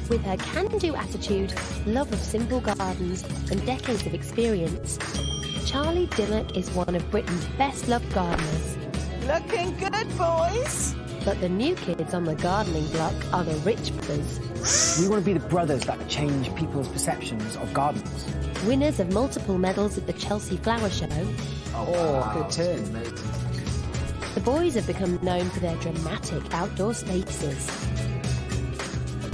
With her can-do attitude, love of simple gardens and decades of experience, Charlie Dimmock is one of Britain's best-loved gardeners. Looking good, boys! But the new kids on the gardening block are the Rich Brothers. We want to be the brothers that change people's perceptions of gardens. Winners of multiple medals at the Chelsea Flower Show. Oh, wow. Good turn, mate. The boys have become known for their dramatic outdoor spaces.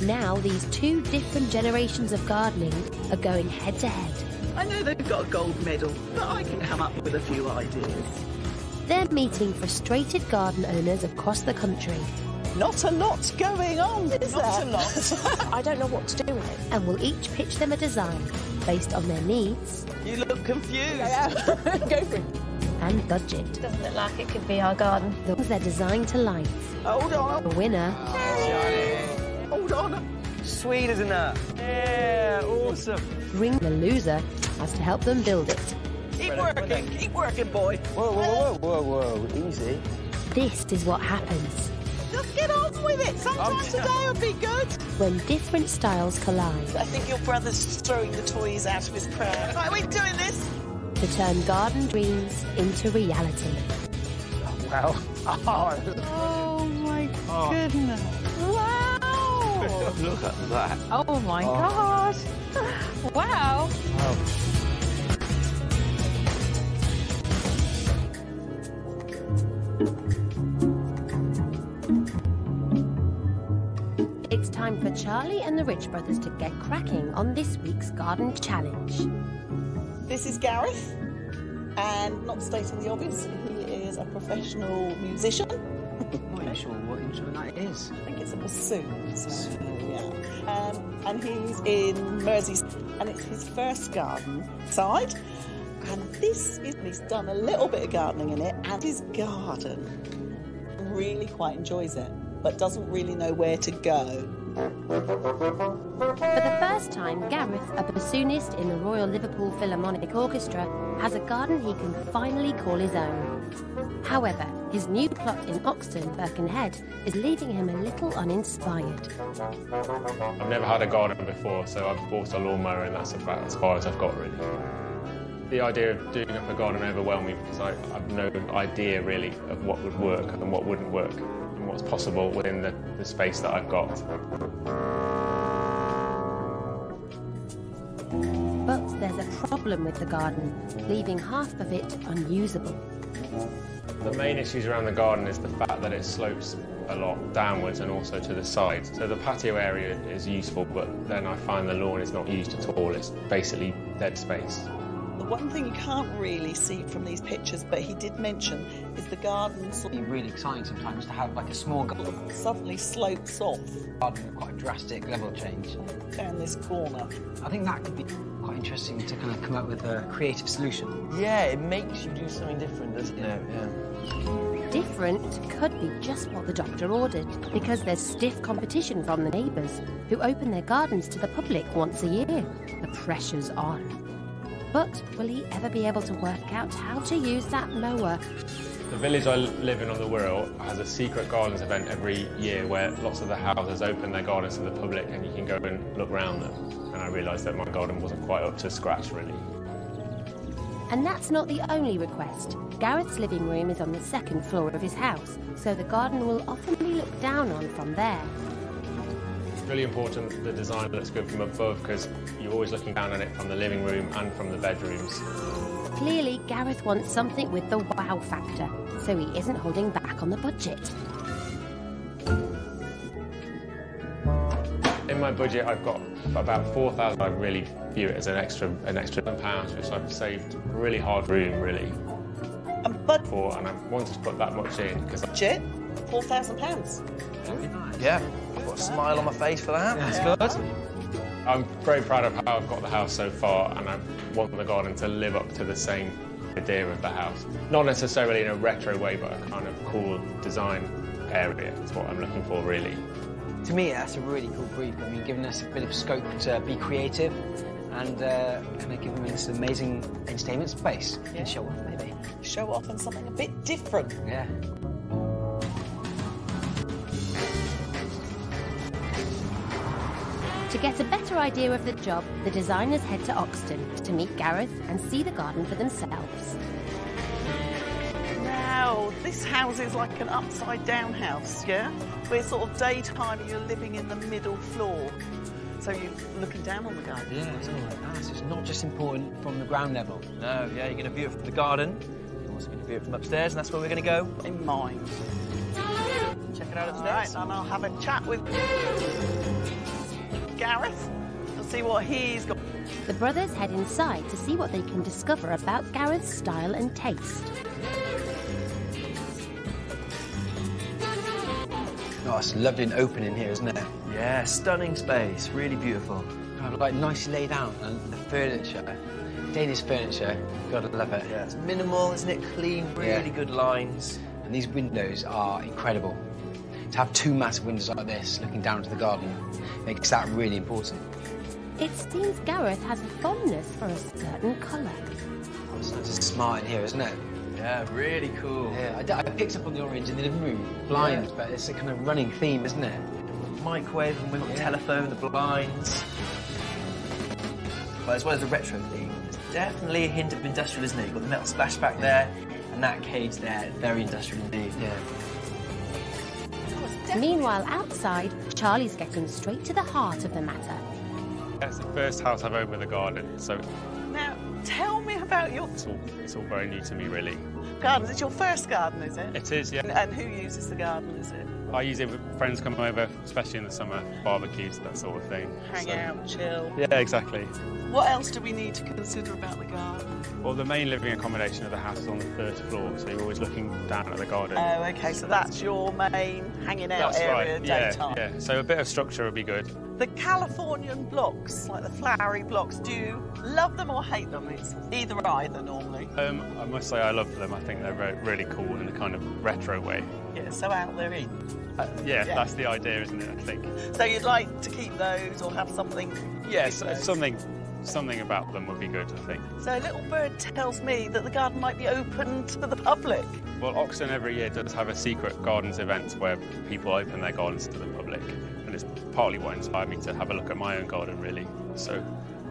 Now these two different generations of gardening are going head-to-head. I know they've got a gold medal, but I can come up with a few ideas. They're meeting frustrated garden owners across the country. Not a lot going on, is there? Not a lot. I don't know what to do with it. And will each pitch them a design based on their needs. You look confused. I am. Go for it. And budget. Doesn't look like it could be our garden. They're designed to life. Hold on. The winner. Hold on. Sweet, isn't that? Yeah, awesome. Bring the loser has to help them build it. Keep working, boy. Whoa, whoa, whoa, whoa, whoa, easy. This is what happens Just get on with it. Sometime today will be good. when different styles collide I think your brother's throwing the toys out of his pram. Right, we're doing this. to turn garden dreams into reality. Wow. Oh, my goodness. Wow. Look at that. Oh my gosh. Wow. It's time for Charlie and the Rich Brothers to get cracking on this week's garden challenge. This is Gareth, and not stating the obvious, he is a professional musician. I'm not even sure what instrument that is. I think it's a bassoon. So, yeah. And he's in Merseyside, and it's his first garden side. And he's done a little bit of gardening in it, and his garden really quite enjoys it, but doesn't really know where to go. For the first time, Gareth, a bassoonist in the Royal Liverpool Philharmonic Orchestra, has a garden he can finally call his own. However, his new plot in Oxton, Birkenhead, is leaving him a little uninspired. I've never had a garden before, so I've bought a lawnmower and that's about as far as I've got, really. The idea of doing up a garden overwhelmed me because I've no idea, really, of what would work and what wouldn't work and what's possible within the space that I've got. But there's a problem with the garden, leaving half of it unusable. The main issues around the garden is the fact that it slopes a lot downwards and also to the sides. So the patio area is useful, but then I find the lawn is not used at all. It's basically dead space. The one thing you can't really see from these pictures, but he did mention, is the garden sort It'd be really exciting sometimes to have like a small garden of suddenly slopes off with quite a drastic level change. down this corner. I think that could be quite interesting to kind of come up with a creative solution. Yeah, it makes you do something different, doesn't it? Yeah. Different could be just what the doctor ordered, because there's stiff competition from the neighbours, who open their gardens to the public once a year. The pressure's on. But will he ever be able to work out how to use that mower? The village I live in on the Wirral has a secret gardens event every year where lots of the houses open their gardens to the public and you can go and look round them. And I realised that my garden wasn't quite up to scratch, really. And that's not the only request. Gareth's living room is on the second floor of his house, so the garden will often be looked down on from there. It's really important the design looks good from above because you're always looking down on it from the living room and from the bedrooms. Clearly, Gareth wants something with the wow factor, so he isn't holding back on the budget. In my budget, I've got about 4,000. I really view it as an extra £10, which I've saved a really hard room, really. And I wanted to put that much in because budget, £4,000. Yeah, I've got a smile on my face for that. That's good. I'm very proud of how I've got the house so far, and I want the garden to live up to the same idea of the house. Not necessarily in a retro way, but a kind of cool design area is what I'm looking for, really. To me, that's a really cool brief. I mean, giving us a bit of scope to be creative and kind of giving us an amazing entertainment space. Yeah. Show off, maybe. Show off on something a bit different. Yeah. To get a better idea of the job, the designers head to Oxton to meet Gareth and see the garden for themselves. Now, this house is like an upside-down house, yeah? Where sort of daytime you're living in the middle floor. So you're looking down on the garden. Yeah, it's all like that. So it's not just important from the ground level. No, yeah, you're going to view it from the garden. You're also going to view it from upstairs, and that's where we're going to go. In mind. Check it out All upstairs. right, and I'll have a chat with Gareth and see what he's got. The brothers head inside to see what they can discover about Gareth's style and taste. Oh, it's lovely and open in here, isn't it? Yeah, stunning space, really beautiful. Kind of like nicely laid out, and the furniture, Danish furniture, gotta love it. Yeah, it's minimal, isn't it? Clean, really good lines. And these windows are incredible. To have two massive windows like this looking down to the garden makes that really important. It seems Gareth has a fondness for a certain colour. Oh, it's nice and smart in here, isn't it? Yeah, really cool. Yeah, I picked up on the orange in the living room blinds, but it's a kind of running theme, isn't it? Microwave, and we've got the telephone, the blinds. But as well as the retro theme, it's definitely a hint of industrial, isn't it? You've got the metal splashback there, and that cage there, very industrial indeed. Yeah. Meanwhile, outside, Charlie's getting straight to the heart of the matter. It's the first house I've owned with a garden, so Now, tell me about your it's all very new to me, really. garden. It's your first garden, is it? It is, yeah. And who uses the garden, is it? I use it with friends come over, especially in the summer, barbecues, that sort of thing. Hang out, chill. Yeah, exactly. What else do we need to consider about the garden? Well, the main living accommodation of the house is on the first floor, so you're always looking down at the garden. Oh, okay, so that's your main hanging out That's area right. Yeah, daytime. yeah. So a bit of structure would be good. The Californian blocks, like the flowery blocks, do you love them or hate them? It's either normally. I must say I love them. I think they're really cool in a kind of retro way. Yeah, so out there in. Yeah, that's the idea, isn't it, I think? So you'd like to keep those or have something? Yes, with those? something about them would be good, I think. So a little bird tells me that the garden might be open to the public. Well, Oxton every year does have a secret gardens event where people open their gardens to the public, and it's partly what inspired me to have a look at my own garden, really. So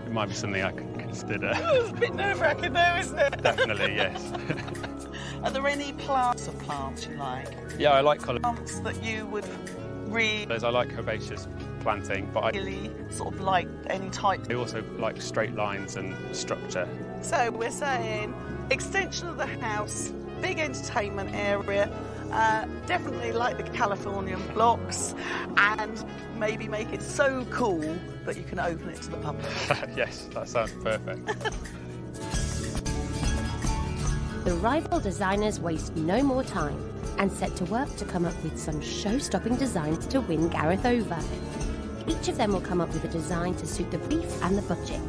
it might be something I could consider. It's a bit nerve-wracking though, isn't it? Definitely, yes. Are there any plants you like? Yeah, I like colour. Plants that you would really I like herbaceous planting, but I sort of like any type. I also like straight lines and structure. So we're saying extension of the house, big entertainment area, definitely like the Californian blocks, and maybe make it so cool that you can open it to the public. Yes, that sounds perfect. The rival designers waste no more time and set to work to come up with some show-stopping designs to win Gareth over. Each of them will come up with a design to suit the brief and the budget.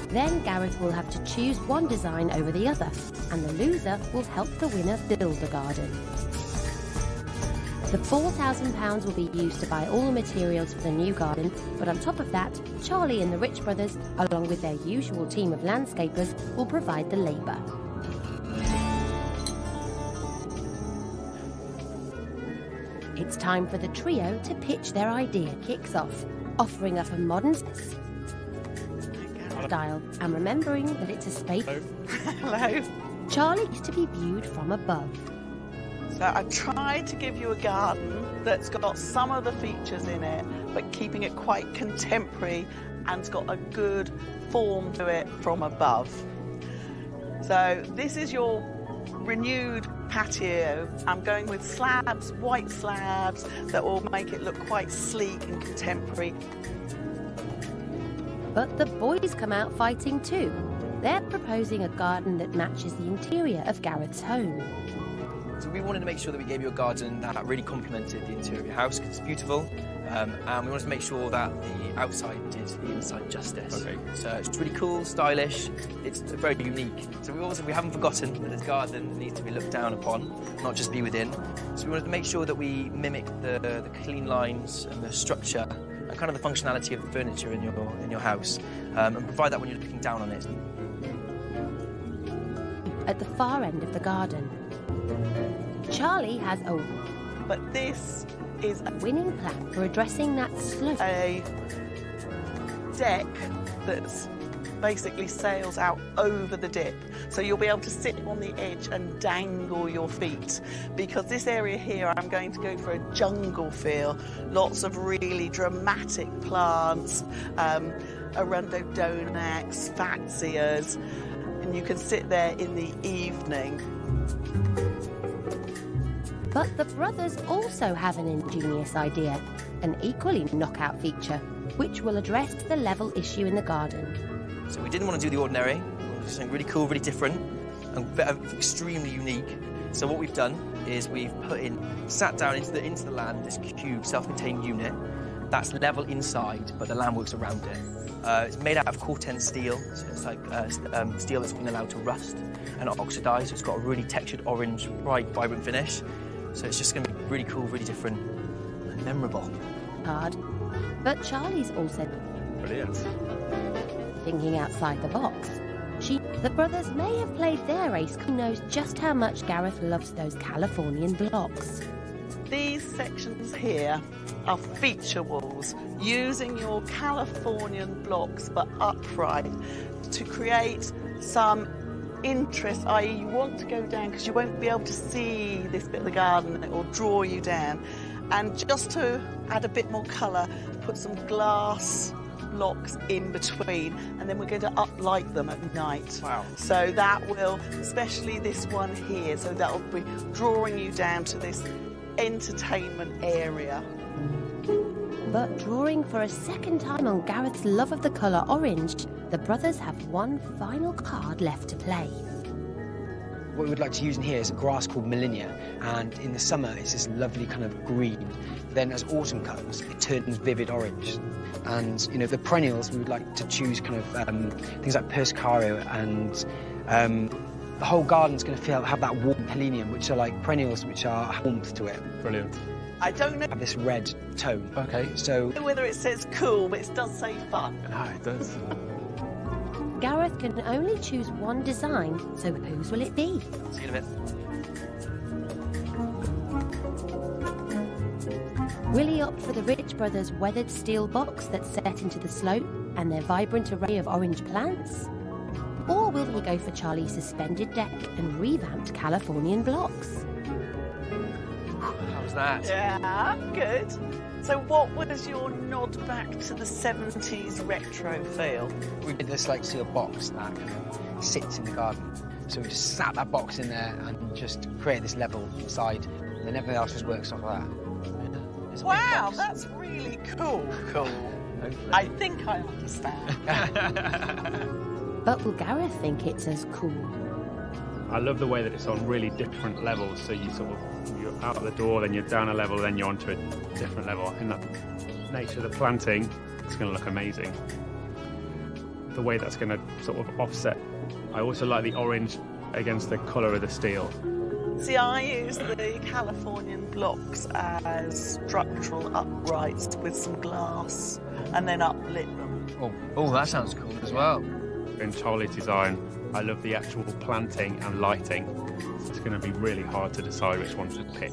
Then Gareth will have to choose one design over the other, and the loser will help the winner build the garden. The £4,000 will be used to buy all the materials for the new garden, but on top of that, Charlie and the Rich brothers, along with their usual team of landscapers, will provide the labour. It's time for the trio to pitch their idea. Kicks off, offering up a modern style and remembering that it's a space. Hello. Charlie is to be viewed from above. So I tried to give you a garden that's got some of the features in it, but keeping it quite contemporary and it's got a good form to it from above. So this is your renewed patio. I'm going with slabs, white slabs, that will make it look quite sleek and contemporary. But the boys come out fighting too. They're proposing a garden that matches the interior of Gareth's home. So we wanted to make sure that we gave you a garden that really complemented the interior of your house, because it's beautiful, and we wanted to make sure that the outside did the inside justice. Okay. So it's really cool, stylish, it's very unique. So we haven't forgotten that this garden needs to be looked down upon, not just be within. So we wanted to make sure that we mimic the clean lines and the structure and kind of the functionality of the furniture in your house, and provide that when you're looking down on it. At the far end of the garden, Charlie has a... But this is A winning plan for addressing that slope. a deck that's basically sails out over the dip. So you'll be able to sit on the edge and dangle your feet. Because this area here, I'm going to go for a jungle feel. Lots of really dramatic plants, arundinodonax, fatsias, and you can sit there in the evening. But the brothers also have an ingenious idea, an equally knockout feature, which will address the level issue in the garden. So we didn't want to do the ordinary. We wanted to do something really cool, really different, and extremely unique. So what we've done is we've sat down into the land, this cube, self-contained unit. That's level inside, but the land works around it. It's made out of Corten steel, so it's like steel that's been allowed to rust and oxidize. So it's got a really textured orange, bright, vibrant finish. So it's just going to be really cool, really different, and memorable. Hard. But Charlie's also Brilliant. thinking outside the box. The brothers may have played their ace. Who knows just how much Gareth loves those Californian blocks. These sections here are feature walls, using your Californian blocks but upright to create some interest, i.e. you want to go down because you won't be able to see this bit of the garden, it will draw you down. And just to add a bit more colour, put some glass blocks in between, and then we're going to uplight them at night. Wow. So that will, especially this one here, so that will be drawing you down to this entertainment area. But drawing for a second time on Gareth's love of the colour orange, the brothers have one final card left to play. What we would like to use in here is a grass called Millennia, and in the summer it's this lovely kind of green. Then as autumn comes, it turns vivid orange. And, you know, the perennials, we would like to choose kind of things like Perscario, and the whole garden's going to have that warm Helenium, which are like perennials which are warmth to it. Brilliant. I don't know Have this red tone. Okay. So whether it says cool, but it does say fun. Ah, it does. Gareth can only choose one design, so whose will it be? See you in a bit. Will he opt for the Rich Brothers' weathered steel box that's set into the slope and their vibrant array of orange plants? Or will he go for Charlie's suspended deck and revamped Californian blocks? How's that? Yeah, good. So what was your nod back to the 70s retro feel? we did this like steel box that kind of sits in the garden. So we just sat that box in there and just create this level inside, and then everything else just works off of that. It's a big Wow, box. that's really cool. Cool. I think I understand. But will Gareth think it's as cool? I love the way that it's on really different levels. So you're out of the door, then you're down a level, then you're onto a different level. I think that nature of the planting is going to look amazing. The way that's going to sort of offset. I also like the orange against the colour of the steel. See, I use the Californian blocks as structural uprights with some glass and then uplit them. Oh, that sounds cool as well. In Charlie's design, I love the actual planting and lighting. It's going to be really hard to decide which one to pick.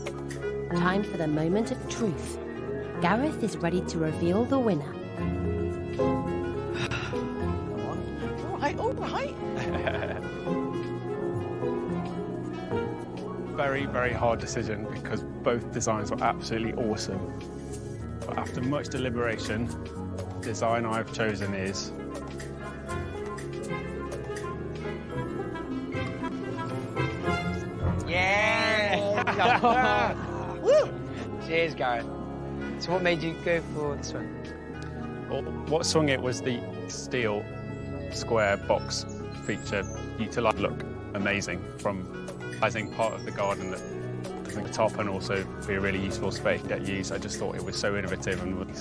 Time for the moment of truth. Gareth is ready to reveal the winner. All right. Very, very hard decision because both designs were absolutely awesome. But after much deliberation, the design I've chosen is Yeah! Woo! Cheers, Gareth. So what made you go for this one? what swung it was the steel square box feature to look amazing from, I think, part of the garden that doesn't top and also be a really useful space to get used. I just thought it was so innovative and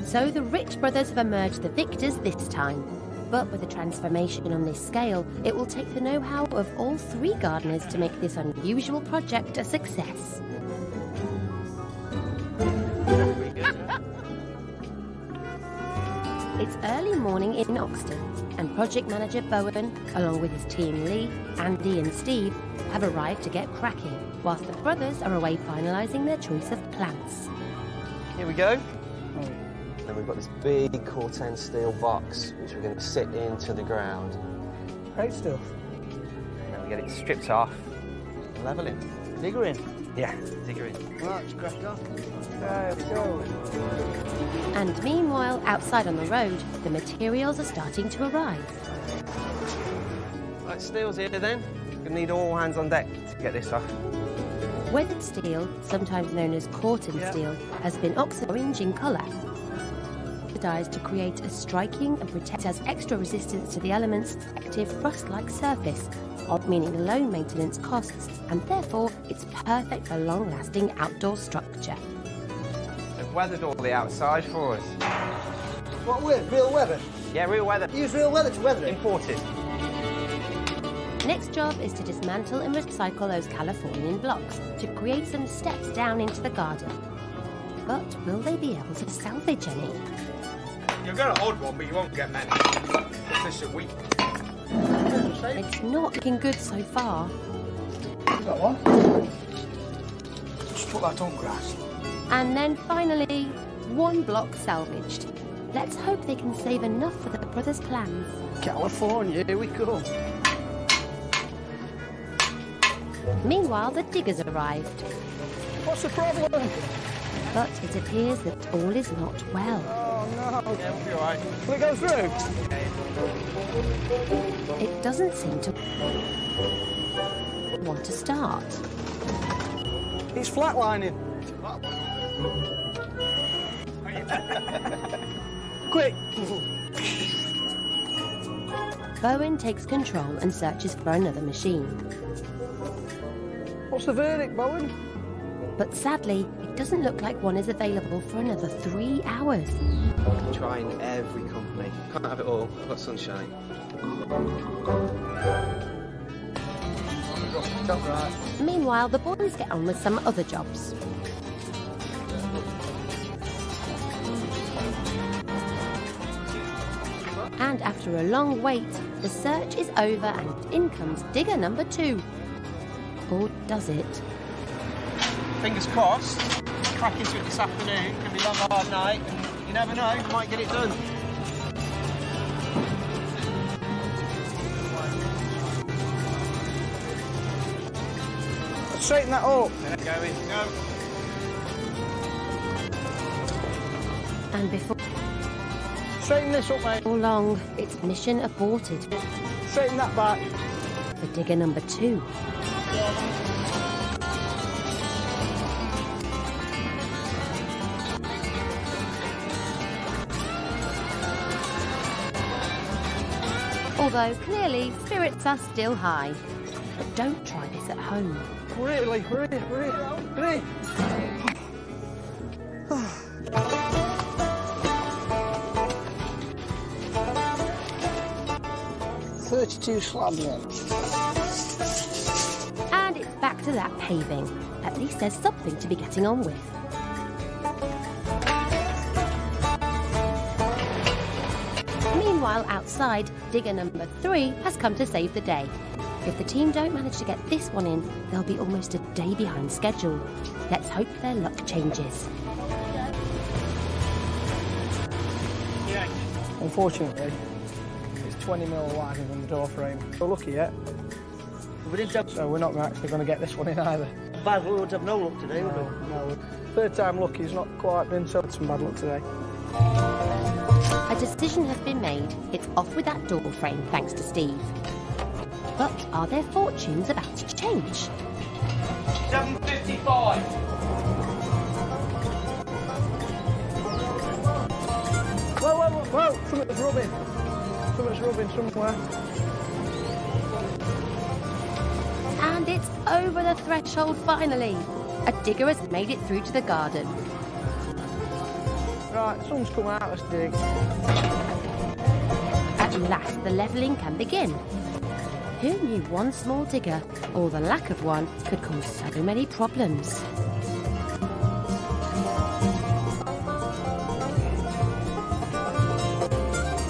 So the Rich Brothers have emerged the victors this time. But with a transformation on this scale, it will take the know-how of all three gardeners to make this unusual project a success. It's early morning in Oxton, and project manager Bowen, along with his team Lee, Andy and Steve, have arrived to get cracking, whilst the brothers are away finalising their choice of plants. Here we go. Then we've got this big Corten steel box, which we're going to sit into the ground. Great stuff. And then we get it stripped off and level in. Digger in. Yeah, digger in. Right, it's cracked off. There we go. And meanwhile, outside on the road, the materials are starting to arrive. Right, steel's here then. We're going to need all hands on deck to get this off. Weathered steel, sometimes known as Corten steel, has been orange in colour. Oxidised to create a striking and protect as extra resistance to the elements, active rust-like surface, meaning low maintenance costs, and therefore it's perfect for long-lasting outdoor structure. They've weathered all the outside for us. What with? Real weather? Yeah, real weather. Use real weather to weather it? Imported. Next job is to dismantle and recycle those Californian blocks to create some steps down into the garden. But will they be able to salvage any? You'll get an odd one, but you won't get many. It's just a week. It's not looking good so far. That one? Just put that on grass. And then finally, one block salvaged. Let's hope they can save enough for the brothers' plans. California, here we go. Meanwhile, the diggers arrived. What's the problem? But it appears that all is not well. Oh no. Yeah, we'll be all right. Will it go through? It doesn't seem to want to start. It's flatlining. Quick! Bowen takes control and searches for another machine. What's the verdict, Bowen? But sadly, it doesn't look like one is available for another 3 hours. Trying every company. Can't have it all. I've got sunshine. Meanwhile, the boys get on with some other jobs. And after a long wait, the search is over and in comes digger number 2. Or does it? Fingers crossed. Crack into it this afternoon. Could be a long, hard night, and you never know, you might get it done. Straighten that up. Let it go in. Go. And before Straighten this up, mate. long, it's mission aborted Straighten that back. for digger number 2. Although clearly spirits are still high. But don't try this at home. Really? 32 slabs in. And it's back to that paving. At least there's something to be getting on with. Meanwhile, outside, digger number 3 has come to save the day. If the team don't manage to get this one in, they'll be almost a day behind schedule. Let's hope their luck changes. Unfortunately, it's 20mm wider than the door frame. We're lucky yet. So we're not actually going to get this one in either. Bad roads have no luck today, would we? No. Third time lucky has not quite been, so it's some bad luck today. A decision has been made. It's off with that door frame, thanks to Steve. But are their fortunes about to change? 7:55. Whoa! Something's rubbing. Something's rubbing somewhere. And it's over the threshold finally. A digger has made it through to the garden. Right, sun's come out, let's dig. At last, the levelling can begin. Who knew one small digger, or the lack of one, could cause so many problems?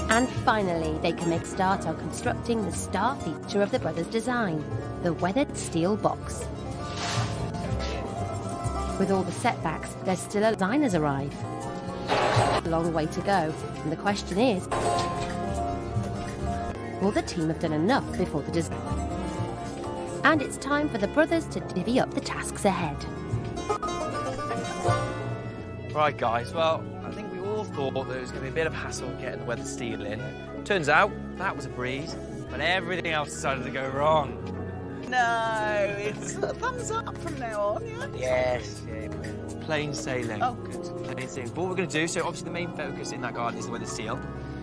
And finally, they can make a start on constructing the star feature of the brothers' design, the weathered steel box. With all the setbacks, there's still a designers arrive. A long way to go, and the question is, will the team have done enough before the design? And it's time for the brothers to divvy up the tasks ahead. Right, guys, well, I think we all thought there was going to be a bit of hassle getting the weather steel in. Turns out, that was a breeze, but everything else decided to go wrong. No, it's a thumbs up from now on, yeah? Yes, yeah. Plain sailing. Oh, good. Plain sailing. But what we're going to do, so obviously the main focus in that garden is the weather seal,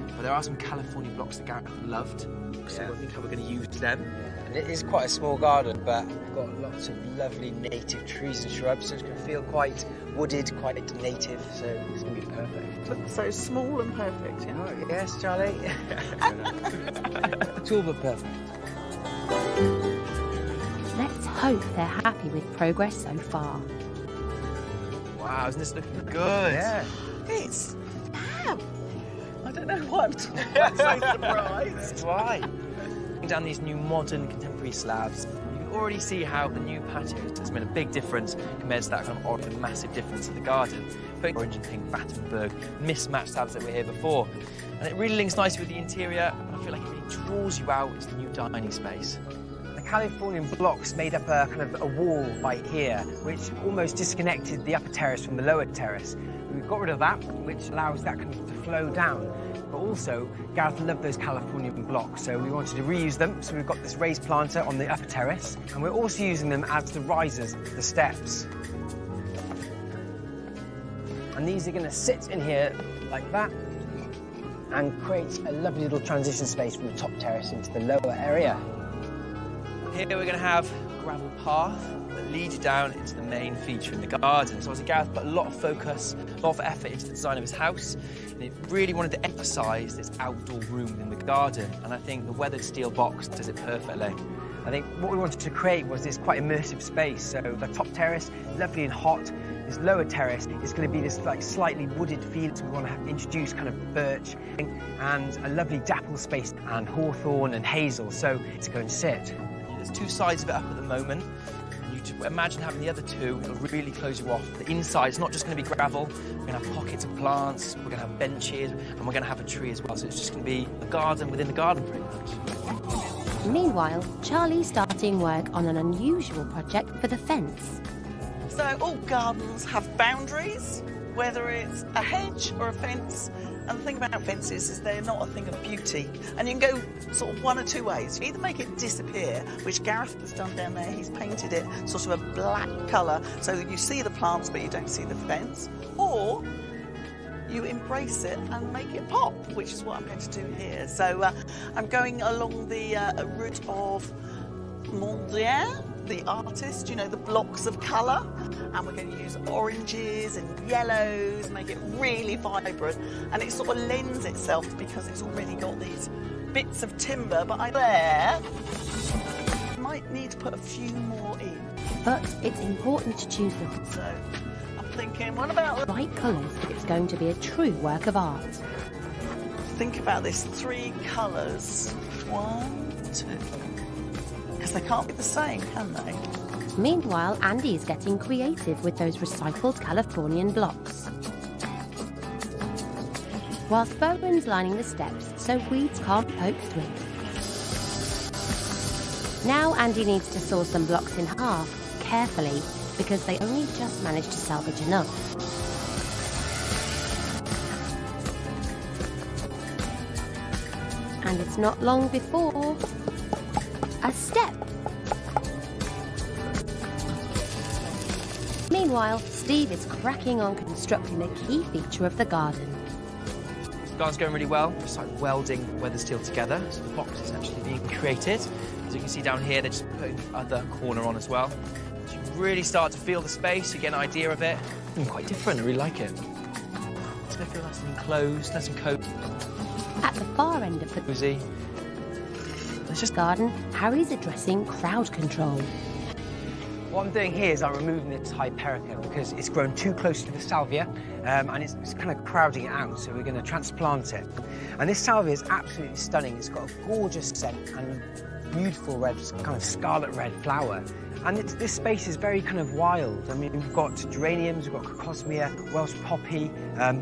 but there are some California blocks that Gareth loved, so I think how we're going to use them. And it is quite a small garden, but we've got lots of lovely native trees and shrubs, so it's going to feel quite wooded, quite native, so it's going to be perfect. Looks so small and perfect, yeah? Oh, yes, Charlie. It's all but perfect. Let's hope they're happy with progress so far. Wow, isn't this looking good? Yeah. It's fab. I don't know why I'm so surprised. Why? Down these new modern contemporary slabs, you can already see how the new patios has made a big difference compared to that kind of orange, massive difference in the garden. Putting orange and pink Battenberg mismatched slabs that were here before. And it really links nicely with the interior, and I feel like it really draws you out into the new dining space. Californian blocks made up a kind of a wall right here, which almost disconnected the upper terrace from the lower terrace. We've got rid of that, which allows that kind of to flow down. But also, Gareth loved those Californian blocks, so we wanted to reuse them. So we've got this raised planter on the upper terrace, and we're also using them as the risers, the steps. And these are going to sit in here like that, and create a lovely little transition space from the top terrace into the lower area. Here we're going to have a gravel path that leads you down into the main feature in the garden. So obviously Gareth put a lot of focus, a lot of effort into the design of his house, and he really wanted to emphasise this outdoor room within the garden, and I think the weathered steel box does it perfectly. I think what we wanted to create was this quite immersive space. So the top terrace, lovely and hot. This lower terrace is going to be this like slightly wooded feel. So we want to introduce kind of birch and a lovely dapple space and hawthorn and hazel. So to go and sit. There's two sides of it up at the moment, and you imagine having the other two, it'll really close you off. The inside is not just going to be gravel, we're going to have pockets of plants, we're going to have benches, and we're going to have a tree as well, so it's just going to be a garden within the garden pretty much. Meanwhile, Charlie's starting work on an unusual project for the fence. So all gardens have boundaries, whether it's a hedge or a fence. And the thing about fences is they're not a thing of beauty. And you can go sort of one or two ways. You either make it disappear, which Gareth has done down there. He's painted it sort of a black colour so that you see the plants but you don't see the fence. Or you embrace it and make it pop, which is what I'm going to do here. So I'm going along the route of Mondrian, the artist, you know, the blocks of colour, and we're going to use oranges and yellows, make it really vibrant, and it sort of lends itself because it's already got these bits of timber, but I might need to put a few more in. But it's important to choose them. So I'm thinking, what about the right colours if it's going to be a true work of art? Think about this, 3 colours. 1, 2. Because they can't be the same, can they? Meanwhile, Andy is getting creative with those recycled Californian blocks. Whilst Bowen's lining the steps so weeds can't poke through. Now Andy needs to saw some blocks in half, carefully, because they only just managed to salvage enough. And it's not long before a step. Meanwhile, Steve is cracking on constructing a key feature of the garden. The garden's going really well. It's like welding weather steel together, so the box is actually being created. As you can see down here, they're just putting the other corner on as well. So you really start to feel the space, you get an idea of it. Quite different, I really like it. It's going to feel nice and enclosed, nice and cozy. At the far end of the cozy. It's just garden, Harry's addressing crowd control. What I'm doing here is I'm removing this hyperica because it's grown too close to the salvia and it's kind of crowding it out, so we're going to transplant it. And this salvia is absolutely stunning. It's got a gorgeous scent and beautiful red, kind of scarlet red flower. And this space is very kind of wild. I mean, we've got geraniums, we've got cocosmia, Welsh poppy,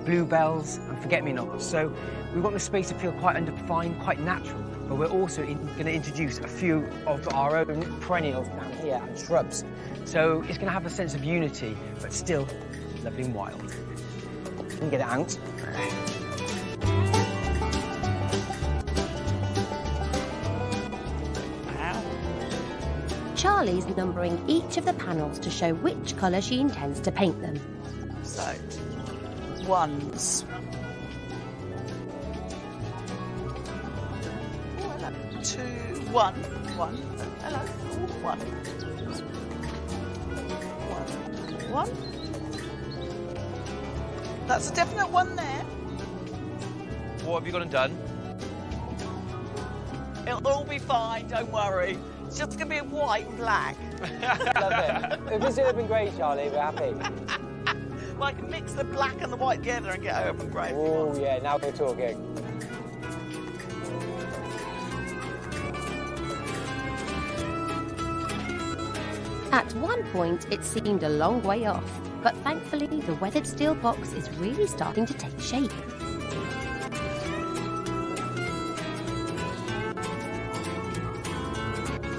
bluebells, and forget-me-nots. So we want the space to feel quite undefined, quite natural. But we're also going to introduce a few of our own perennials down here and shrubs. So it's going to have a sense of unity, but still lovely and wild. You can get it out. Charlie's numbering each of the panels to show which colour she intends to paint them. So, ones. Oh, hello. 2, 1. 1. Hello. Oh, 1. 1. 1. That's a definite one there. What have you got and done? It'll all be fine, don't worry. It's just going to be white and black. Love it. If it's urban grey, Charlie, we're happy. Well, I can mix the black and the white together and get urban grey. Oh, yeah, now we're talking. At one point, it seemed a long way off, but thankfully, the weathered steel box is really starting to take shape.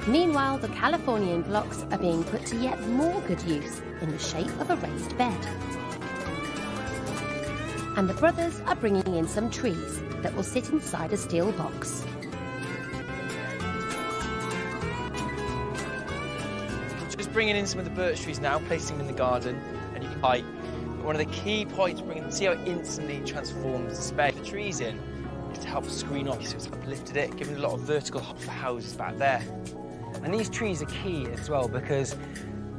Meanwhile, the Californian blocks are being put to yet more good use in the shape of a raised bed. And the brothers are bringing in some trees that will sit inside a steel box. Just bringing in some of the birch trees now, placing them in the garden, and you can height. One of the key points, see how it instantly transforms the space. The trees in is to help screen off, so it's uplifted it, giving a lot of vertical height for houses back there. And these trees are key as well because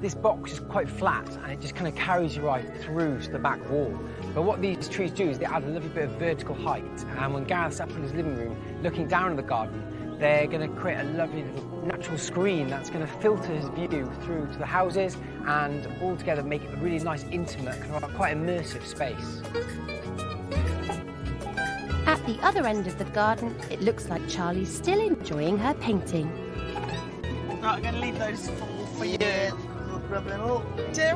this box is quite flat and it just kind of carries you right through to the back wall. But what these trees do is they add a little bit of vertical height, and when Gareth's up in his living room looking down at the garden, they're going to create a lovely little natural screen that's going to filter his view through to the houses and all together make it a really nice, intimate, kind of quite immersive space. At the other end of the garden, it looks like Charlie's still enjoying her painting. Right, I'm going to leave those for you. Dare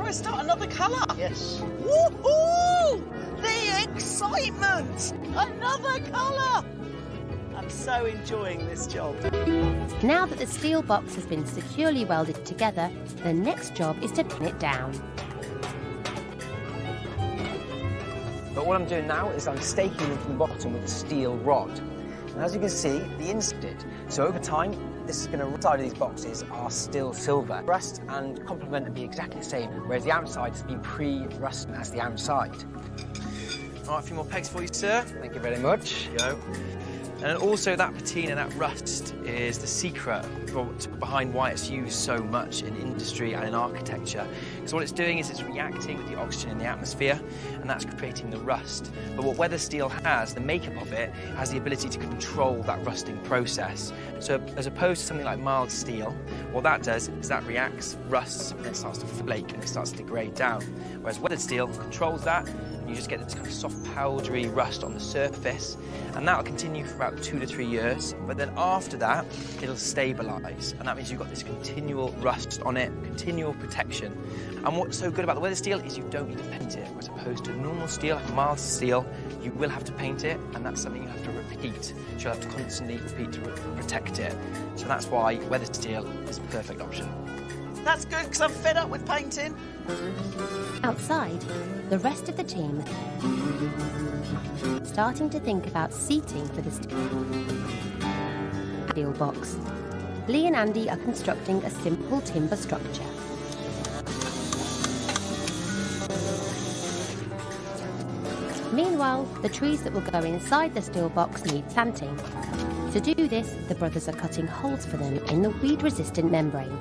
I start another colour? Yes. Woohoo! The excitement! Another colour! I'm so enjoying this job. Now that the steel box has been securely welded together, the next job is to pin it down. But what I'm doing now is I'm staking them from the bottom with a steel rod. And as you can see, the inside. So over time, this is going to, the side of these boxes are still silver. Rust and complement will be exactly the same, whereas the outside has been pre-rusted as the outside. All right, a few more pegs for you, sir. Thank you very much. There you go. And also that patina, that rust, is the secret behind why it's used so much in industry and in architecture. Because what it's doing is it's reacting with the oxygen in the atmosphere, and that's creating the rust. But what weather steel has, the makeup of it, has the ability to control that rusting process. So as opposed to something like mild steel, what that does is that reacts, rusts, and it starts to flake and it starts to degrade down. Whereas weathered steel controls that, and you just get this kind of soft powdery rust on the surface, and that'll continue for about 2 to 3 years. But then after that, it'll stabilise, and that means you've got this continual rust on it, continual protection. And what's so good about the weathered steel is you don't need to paint it, as opposed to normal steel, like mild steel, you will have to paint it, and that's something you have to repeat. So you'll have to constantly repeat to protect it. So that's why weathered steel is a perfect option. That's good, because I'm fed up with painting. Outside, the rest of the team starting to think about seating for the steel box. Lee and Andy are constructing a simple timber structure. Meanwhile, the trees that will go inside the steel box need planting. To do this, the brothers are cutting holes for them in the weed-resistant membrane.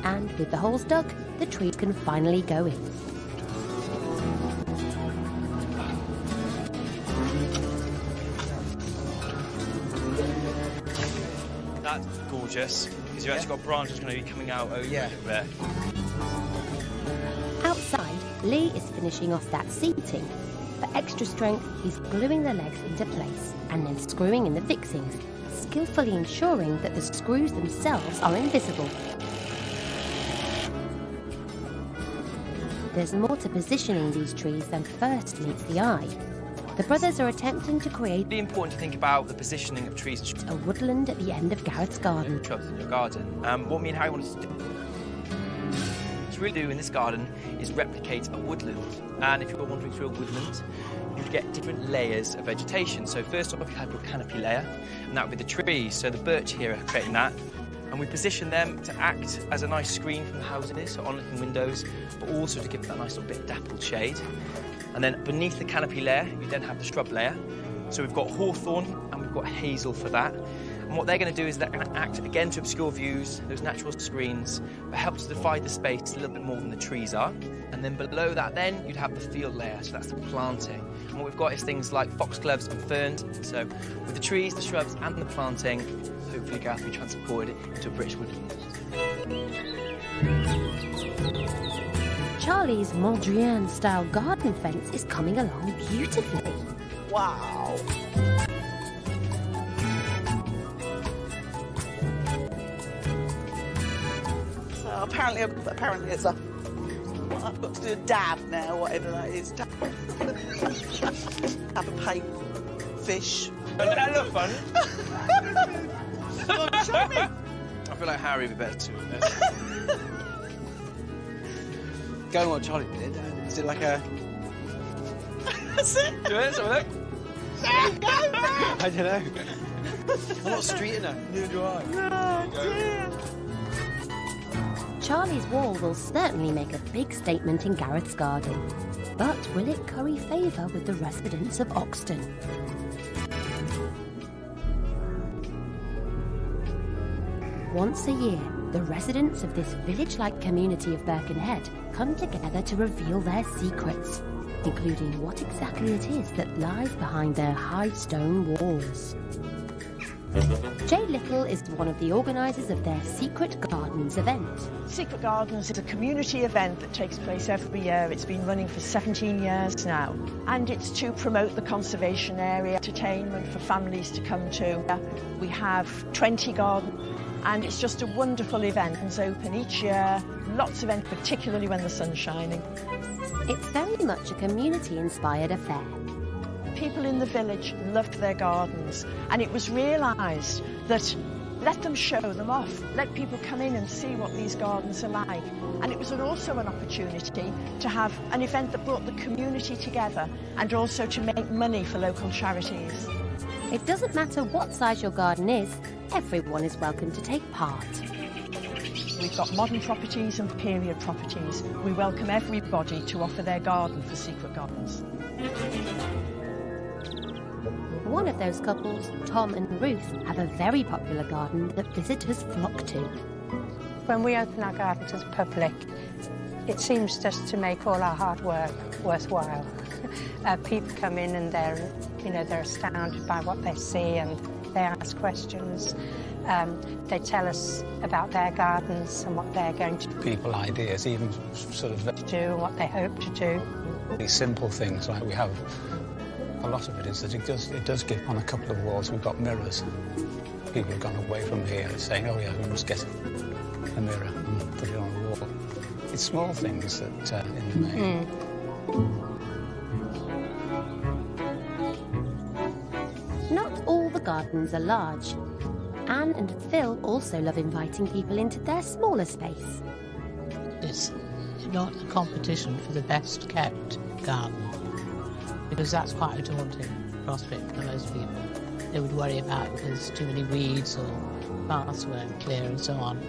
And with the holes dug, the trees can finally go in. That's gorgeous, because you've actually got branches going to be coming out over there. Outside, Lee is finishing off that seating. For extra strength, he's gluing the legs into place and then screwing in the fixings, skillfully ensuring that the screws themselves are invisible. There's more to positioning these trees than first meets the eye. The brothers are attempting to create... It's really important to think about the positioning of trees. A woodland at the end of Gareth's garden. Shrubs in your garden. What me and Harry wanted to do in this garden is replicate a woodland. And if you're wandering through a woodland, you'd get different layers of vegetation. So first off, you have your canopy layer, and that would be the trees. So the birch here are creating that. And we position them to act as a nice screen from the houses, so on-looking windows, but also to give that nice little bit of dappled shade. And then beneath the canopy layer, you then have the shrub layer. So we've got hawthorn and we've got hazel for that. And what they're going to do is they're going to act again to obscure views, those natural screens, but help to divide the space a little bit more than the trees are. And then below that then, you'd have the field layer, so that's the planting. And what we've got is things like foxgloves and ferns. So with the trees, the shrubs and the planting, hopefully Gareth will be transported into a British woodland. Charlie's Mondrian-style garden fence is coming along beautifully. Wow! Apparently it's a... I've got to do a dab now, whatever that is. Have a paint fish. An elephant? Show me. I feel like Harry would be better too. Go on what Charlie did. Is it like a... That's it. Do it, have a look. I don't know. I'm not street enough, neither do I. Oh, dear. Charlie's wall will certainly make a big statement in Gareth's garden. But will it curry favour with the residents of Oxton? Once a year, the residents of this village-like community of Birkenhead come together to reveal their secrets, including what exactly it is that lies behind their high stone walls. Jay Little is one of the organisers of their Secret Gardens event. Secret Gardens is a community event that takes place every year. It's been running for 17 years now. And it's to promote the conservation area, entertainment for families to come to. We have 20 gardens, and it's just a wonderful event. It's open each year, lots of events, particularly when the sun's shining. It's very much a community-inspired affair. People in the village loved their gardens, and it was realised that let them show them off, let people come in and see what these gardens are like. And it was also an opportunity to have an event that brought the community together and also to make money for local charities. It doesn't matter what size your garden is, everyone is welcome to take part. We've got modern properties and period properties. We welcome everybody to offer their garden for Secret Gardens. One of those couples, Tom and Ruth, have a very popular garden that visitors flock to. When we open our garden to the public, it seems just to make all our hard work worthwhile. People come in and they're astounded by what they see, and they ask questions. They tell us about their gardens and what they're going to do. People ideas, even sort of do and what they hope to do. These simple things like we have. A lot of it is that it does give on a couple of walls. We've got mirrors. People have gone away from here saying, oh yeah, we must get a mirror and put it on a wall. It's small things that in the main. Not all the gardens are large. Anne and Phil also love inviting people into their smaller space. It's not a competition for the best kept garden, because that's quite a daunting prospect for most people. They would worry about if there's too many weeds or paths weren't clear and so on.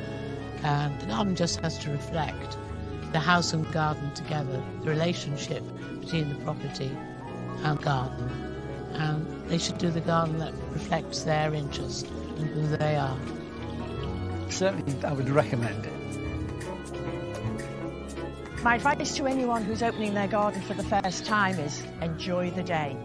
And the garden just has to reflect the house and garden together, the relationship between the property and garden. And they should do the garden that reflects their interest and who they are. Certainly, I would recommend it. My advice to anyone who's opening their garden for the first time is enjoy the day,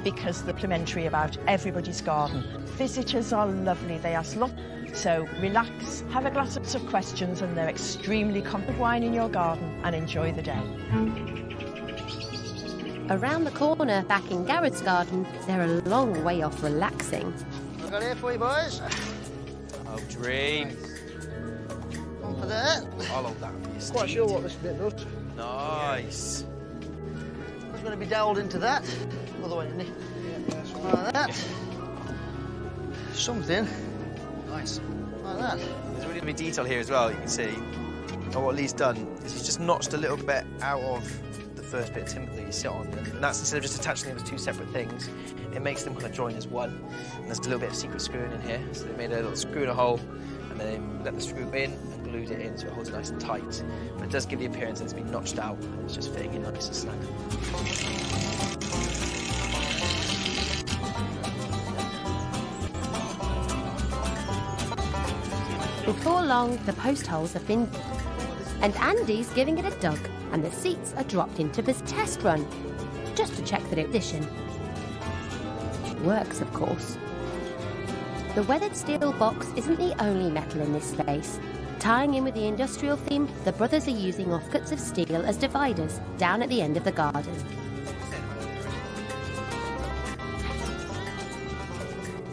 because they're complimentary about everybody's garden. Visitors are lovely, they ask lots, so relax, have a glass of questions, and they're extremely confident. Wine in your garden and enjoy the day. Around the corner, back in Gareth's garden, they're a long way off relaxing. I've got here for you, boys. Oh, dream. One for that. I'll hold that for you, Steve. Quite sure what this bit does. Nice. I was going to be dowelled into that. Other way, isn't he? Yeah, like that. Something. Nice. Like that. There's really going to be detail here as well, you can see. And what Lee's done is he's just notched a little bit out of the first bit of timber that you sit on. And that's instead of just attaching them as two separate things, it makes them kind of join as one. And there's a little bit of secret screwing in here. So they made a little screw in a hole, and then they let the screw in and glued it in so it holds it nice and tight. But it does give the appearance that it's been notched out and it's just fitting in nice and snug. Before long, the post holes have been... and Andy's giving it a dug, and the seats are dropped into his test run, just to check that it works, of course. The weathered steel box isn't the only metal in this space. Tying in with the industrial theme, the brothers are using offcuts of steel as dividers down at the end of the garden.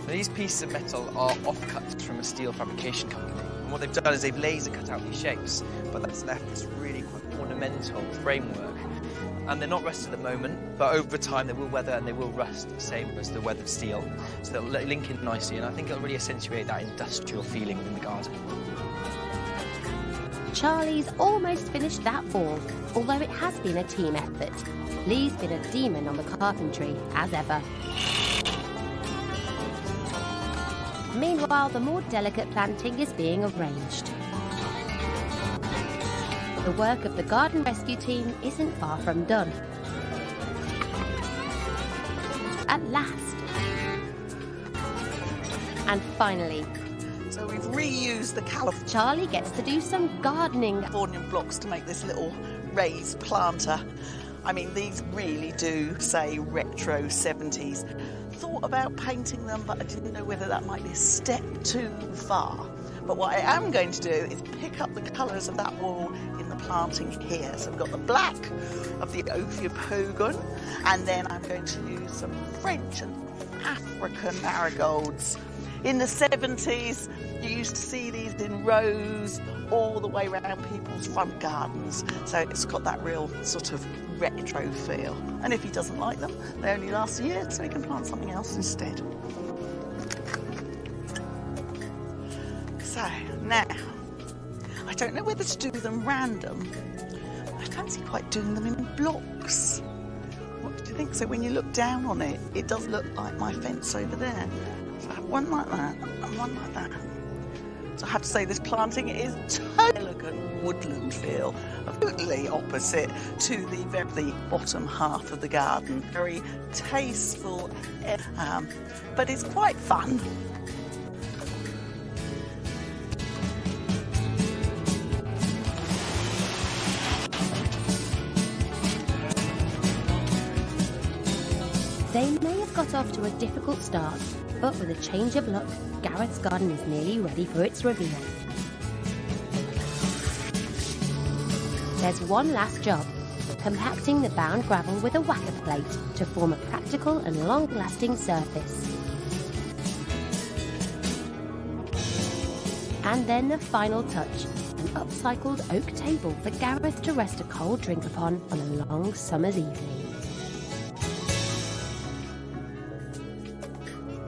These pieces of metal are offcuts from a steel fabrication company. And what they've done is they've laser cut out these shapes, but that's left this really quite ornamental framework. And they're not rusted at the moment, but over time they will weather and they will rust the same as the weathered steel. So they'll link in nicely, and I think it'll really accentuate that industrial feeling within the garden. Charlie's almost finished that wall, although it has been a team effort. Lee's been a demon on the carpentry, as ever. Meanwhile, the more delicate planting is being arranged. The work of the garden rescue team isn't far from done. At last. And finally. So we've reused the California. Charlie gets to do some gardening. Californian blocks to make this little raised planter. I mean, these really do say retro 70s. Thought about painting them, but I didn't know whether that might be a step too far. But what I am going to do is pick up the colours of that wall in the planting here. So I've got the black of the Ophiopogon, and then I'm going to use some French and African marigolds. In the 70s, you used to see these in rows all the way around people's front gardens. So it's got that real sort of retro feel. And if he doesn't like them, they only last a year, so he can plant something else instead. So now, I don't know whether to do them random. I fancy quite doing them in blocks. What do you think? So when you look down on it, it does look like my fence over there. So I have one like that and one like that. So I have to say this planting is totally elegant woodland feel, totally opposite to the very bottom half of the garden. Very tasteful, but it's quite fun. They may have got off to a difficult start, but with a change of luck, Gareth's garden is nearly ready for its reveal. There's one last job, compacting the bound gravel with a whacker plate to form a practical and long-lasting surface. And then the final touch, an upcycled oak table for Gareth to rest a cold drink upon on a long summer's evening.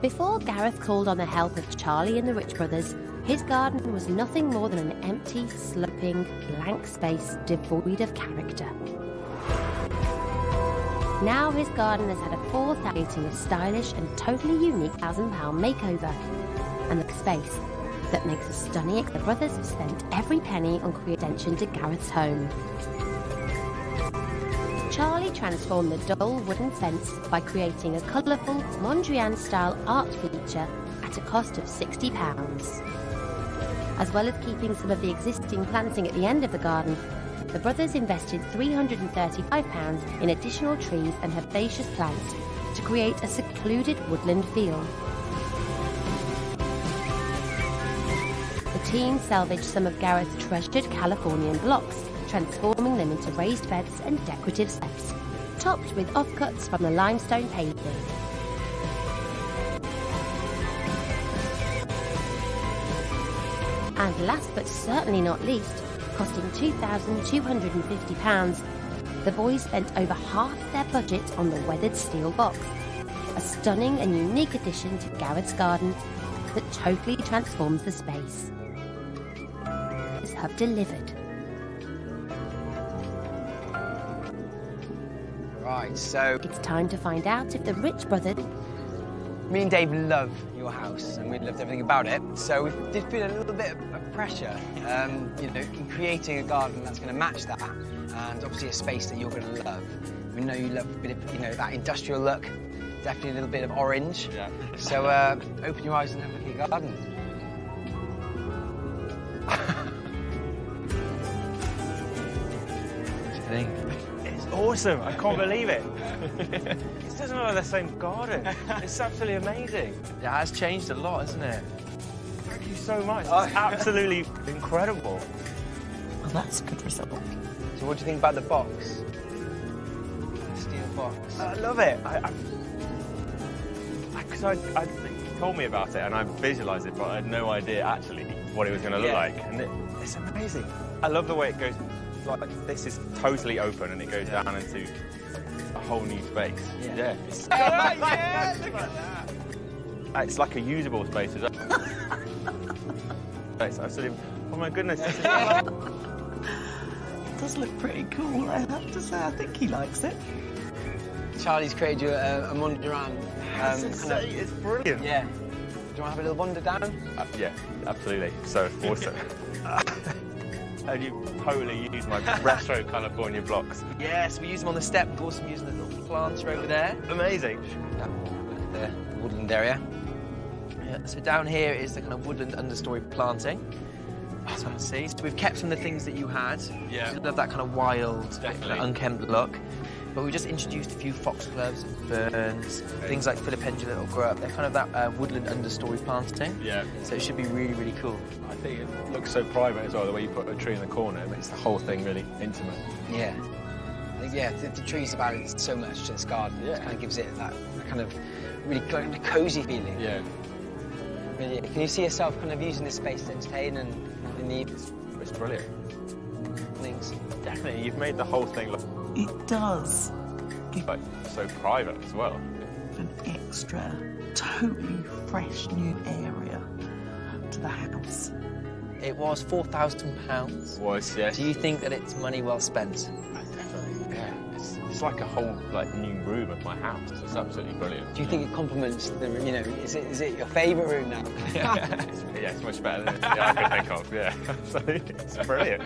Before Gareth called on the help of Charlie and the Rich Brothers, his garden was nothing more than an empty, sloping, blank space devoid of character. Now his garden has had a forthrighting a stylish and totally unique £1,000 makeover, and the space that makes a stunning. The brothers have spent every penny on creating attention to Gareth's home. Charlie transformed the dull wooden fence by creating a colourful Mondrian-style art feature at a cost of £60. As well as keeping some of the existing planting at the end of the garden, the brothers invested £335 in additional trees and herbaceous plants to create a secluded woodland feel. The team salvaged some of Gareth's treasured Californian blocks, transforming them into raised beds and decorative steps, topped with offcuts from the limestone paving. And last but certainly not least, costing £2,250, the boys spent over half their budget on the weathered steel box. A stunning and unique addition to Gareth's garden that totally transforms the space. Have delivered. Right, so it's time to find out if the Rich brothers... Me and Dave love your house, and we loved everything about it. So we did feel a little bit of pressure, you know, in creating a garden that's going to match that, and obviously a space that you're going to love. We know you love a bit of, you know, that industrial look, definitely a little bit of orange. Yeah. So open your eyes and have a look at your garden. It's awesome. I can't believe it. It doesn't look like the same garden. It's absolutely amazing. It has changed a lot, hasn't it? Thank you so much. It's absolutely incredible. Well, that's a good result. So what do you think about the box? The steel box. I love it. Because I you told me about it and I visualised it, but I had no idea actually what it was going to look like. And it's amazing. I love the way it goes. Like this is totally open and it goes down into a whole new space. Yeah. It's, look at that. It's like a usable space as well. It's absolutely. Oh my goodness. It does look pretty cool, I have to say. I think he likes it. Charlie's created you a Mondrian. It's brilliant. Yeah. Do you want to have a little wander down? Yeah, absolutely. So awesome. And you totally use my retro California blocks. Yes, we use them on the step. We've also used the little planter over there. Amazing. The woodland area. Yeah, so down here is the kind of woodland understory planting. As you can see, so we've kept some of the things that you had. Yeah. You love that kind of wild, kind of unkempt look. But we just introduced a few foxgloves and ferns, things like philodendron that'll grow up. They're kind of that woodland understory planting. Yeah. So it should be really, really cool. I think it looks so private as well, the way you put a tree in the corner. It makes the whole thing really intimate. Yeah. Yeah, the trees about it so much to this garden. Yeah. It kind of gives it that kind of really kind of cosy feeling. Yeah. Really, can you see yourself kind of using this space to entertain and in the evenings? It's brilliant. Things. Definitely, you've made the whole thing look... It does. Like, so private as well. An extra, totally fresh new area to the house. It was £4,000. Was, yes. Do you think that it's money well spent? Definitely, yeah. It's like a whole new room of my house. It's absolutely brilliant. Do you think it complements the room? You know, is it your favourite room now? Yeah, it's much better than I could think of. Yeah, so it's brilliant.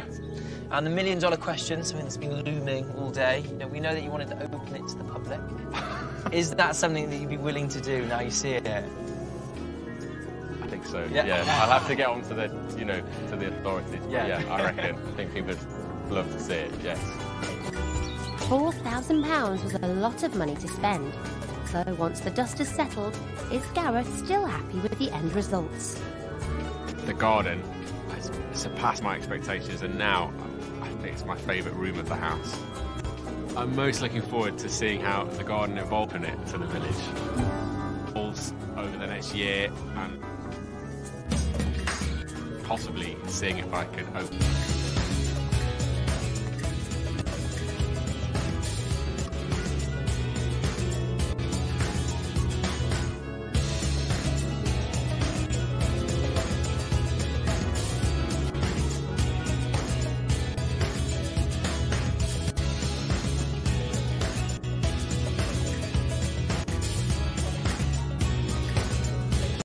And the million-dollar question, something that's been looming all day. You know, we know that you wanted to open it to the public. Is that something that you'd be willing to do now you see it? I think so. Yeah. I'll have to get on to the, to the authorities. Yeah, I reckon. I think people would love to see it. Yes. £4,000 was a lot of money to spend. So once the dust has settled, is Gareth still happy with the end results? The garden has surpassed my expectations, and now I think it's my favourite room of the house. I'm most looking forward to seeing how the garden evolves in it to the village. Over the next year, and possibly seeing if I could open